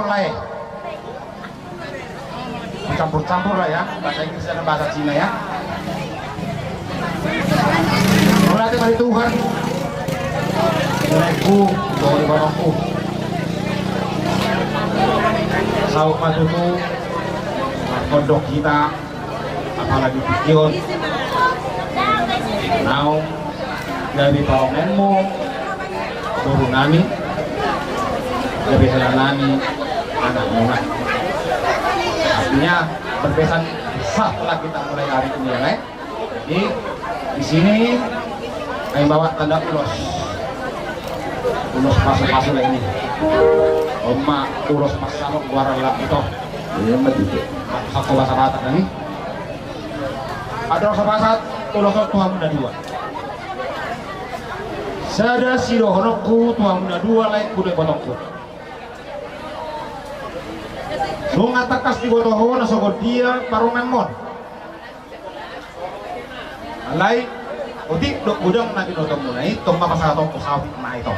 lai. Campur-campur lah ya, bahasa Inggris dan bahasa Cina ya. Berarti dari Tuhan. Nilaiku, dari bapakku. Sauk matutu, kodok kita, apalagi pikion. Naung dari parongenmu, guru nami, lebih helanani, anak munak. Artinya berpesan sah telah kita mulai hari ini ya, Jadi di sini kami bawa tanda ulos masuk ini. Oma ulos masalok warala itu. Iya betul. Aku bahasa kata nih. Ada bahasa ulos Tuhan muda dua. Sada sirohonokku Tuhan muda dua lain kuda botokku. Sungai takas di botoho na sogod dia parungan mon. Alay, udik dok gudang na dinotong muna itong mapasatong kusawit na ito.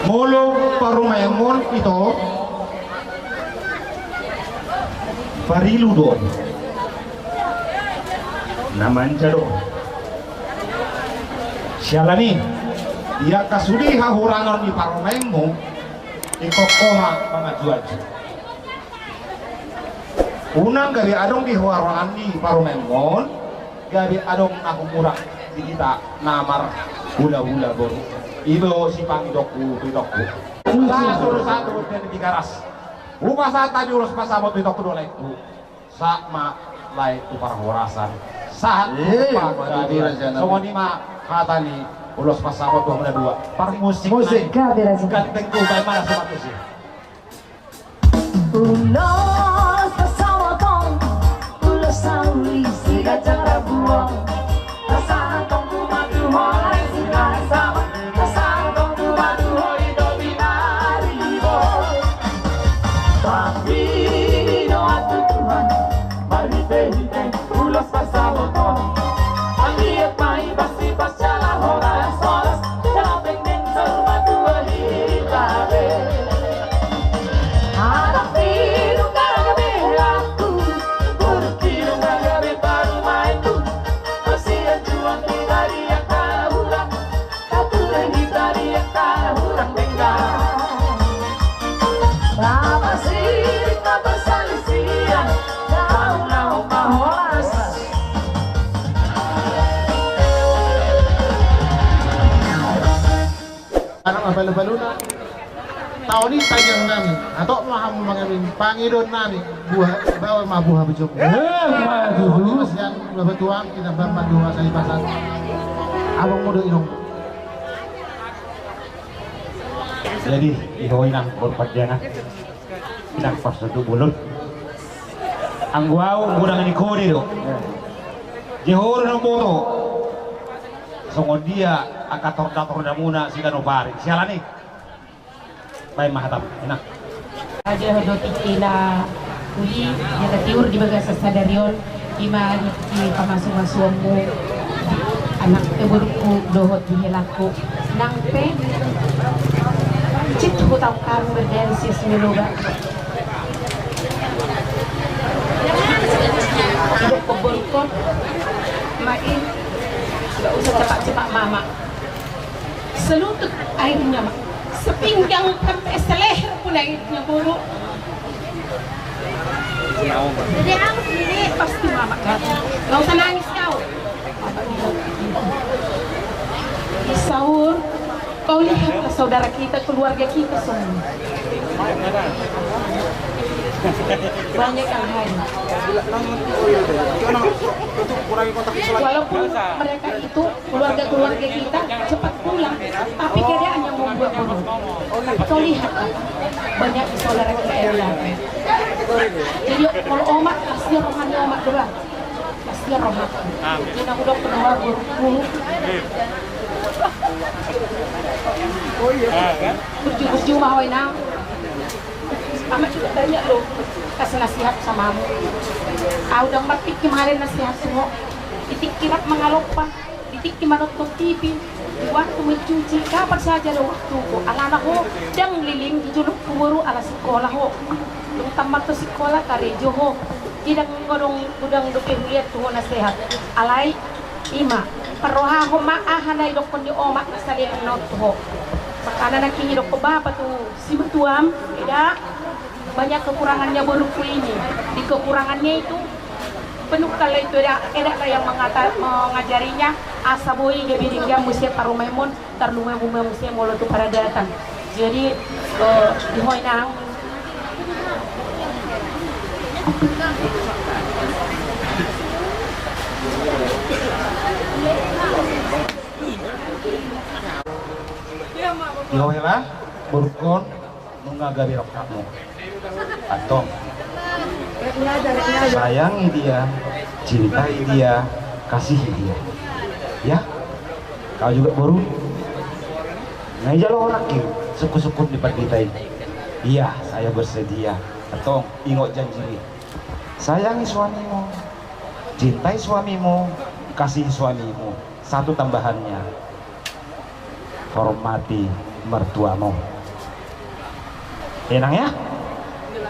Molo parungan mon ito, parilu doon. Naman siya doon. Siya ni, dia kasudi hahurangan di parungan mo, ikokoha mga juaju. Unang gabi adong di huaraan di parumemon, gabi adong aku murah di kita namar hula-hula boru. Ibo si pangidokku pidokku. Satu dan di garas. Rumah saat tadi urus pasabot pidokku dolekku. Sama lai tu para horasan. Saat gabi semua ni mah kata ni ulos pasabot 22. Par musik gantengku bagaimana sobat musik. Ulos pasawatong, ulos sauli siga cara buang. Kasatong kumatuhoy sinasama, kasatong kumatuhoy do binaribo. Pambino at tutuhan, marite-hite, ulos pasawatong. Pag-iat maibas-ibas siya lang oras-oras, sabing din sa matuwahitabe. Anak balo-baluna tahun ini tajang namin atau maham mengamin Panginoon namin buah bawa mabuha bejok yang bebetuang kita bamba dua kali pasang abang muda inong Jadi ihoy nang berpadya na pinagpas na tubulon ang guwaw muna nga ni Cody do jihoro ng boto sungod dia akator-kator na muna si Kanupari siya ni may mahatap enak aja do tikila uli ya tiur di bagas sadarion ima di pamasung-masung mo anak iburku dohot di helaku nang pe cit ko tau kan berdensis miloga hidup keburkon main nggak usah cepat-cepat mama selutut airnya mak sepinggang sampai seleher pun airnya buruk jadi aku sendiri pasti mama kan nggak usah nangis kau di sahur kau lihatlah saudara kita keluarga kita semua banyak yang hadir walaupun mereka itu keluarga-keluarga kita cepat pulang tapi keadaan yang membuat bodoh kau lihat banyak saudara kita yang lain jadi kalau omat pasti rohani omat doang pasti rohani jadi aku udah pernah buruk berjuang mahawai nang Mama juga banyak loh kasih nasihat sama kamu. Udah mati kemarin nasihat semua. Titik kirat mengalopah, titik kimanot TV. waktu mencuci kapan saja ada waktu ko alana ho dang liling dijuluk kuburu ala sekolah ho yung tamat to sekolah karejo ho tidak ngodong udang duke lihat tuh nasihat alay ima paroha ho maahanay dokon di omak nasali ang not ho makana nakingi dok bapa tuh si betuam tidak banyak kekurangannya buruku ini di kekurangannya itu penuh kalau itu ada yang mengajarinya asa boy gabiringga musia tarumemon tarumemon musia molo tu para datang jadi di hoinang Yohela burkon nunga gabirok kamu atong sayangi dia, cintai dia, kasihi dia. Ya, kau juga baru. Ngajar orang kiri, suku-suku di kita ini. Iya, saya bersedia. Atau ingat janji. Sayangi suamimu, cintai suamimu, kasihi suamimu. Satu tambahannya, hormati mertuamu. Enak ya?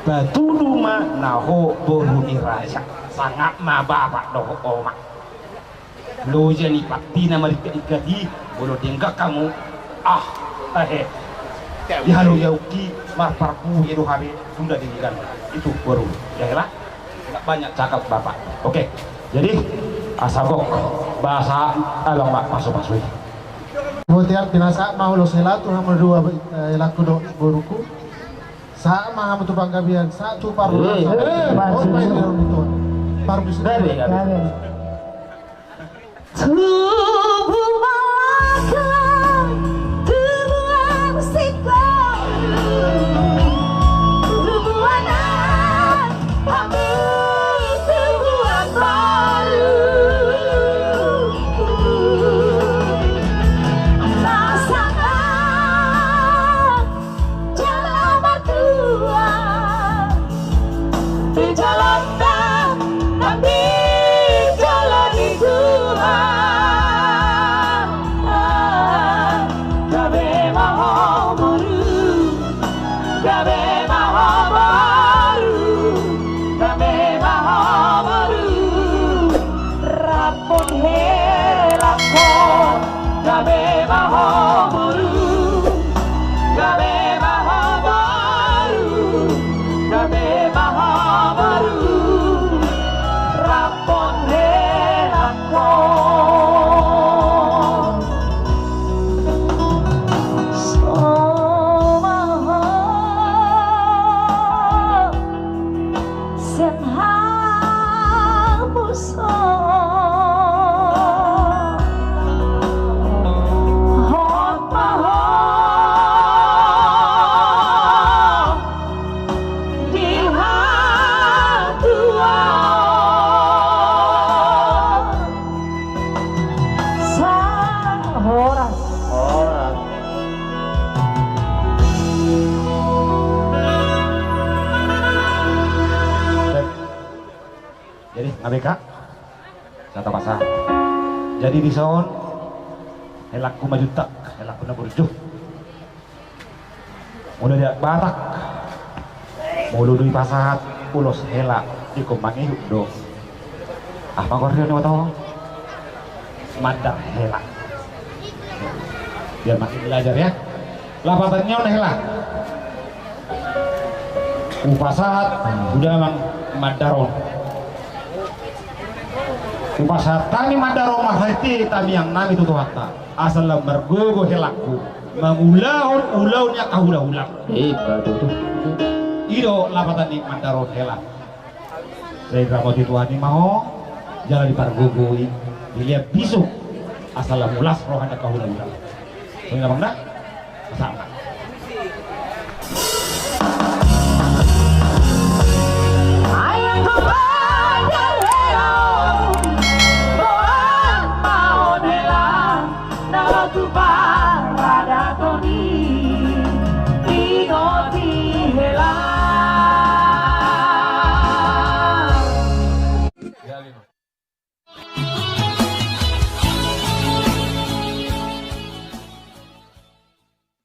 Batu rumah naho boru iraja sangat mababa doh omak lo jadi pati nama ikati bolo dengka kamu ya lo yauki marparku itu hari sudah dirikan itu baru ya lah nggak banyak cakap bapak oke jadi asagok bahasa alamak masuk Kemudian binasa mau lo selatu hamil dua laku do boruku sama tu banggabian satu paru paru tubuh malakah tubuh musiko tubuh anak kami tubuh baru pasangan jalan berdua di jalan kami jalan di Tuhan gabe maho baru gabe maho baru gabe maho baru rapon helakon gabe maho baru gabe maho baru gabe maho baru rapon helakon somaho senhal muso hot maho dihatua sang horas jadi ngabeka satu pasang jadi di sound helaku maju tak helaku na burjuh mulai dia batak mulu dui pasat ulos helak di kumangi do apa koreo ni tahu mandar helak biar makin belajar ya lapatannya udah helak upasat udah mang madaron upasat tani madaron mahati tami yang nami tutu hatta asal lembar gogo helakku mangulahon ulaunya kahulah-ulah betul ido lapatan ni madaron helak dari ramoti tuhan ni mau jalan di pargogoi dilihat bisu asal mulas rohanya kahulah-ulah ini bang dah sama ayang kepada leon boan maon helang nalatu parada toni tinoti helang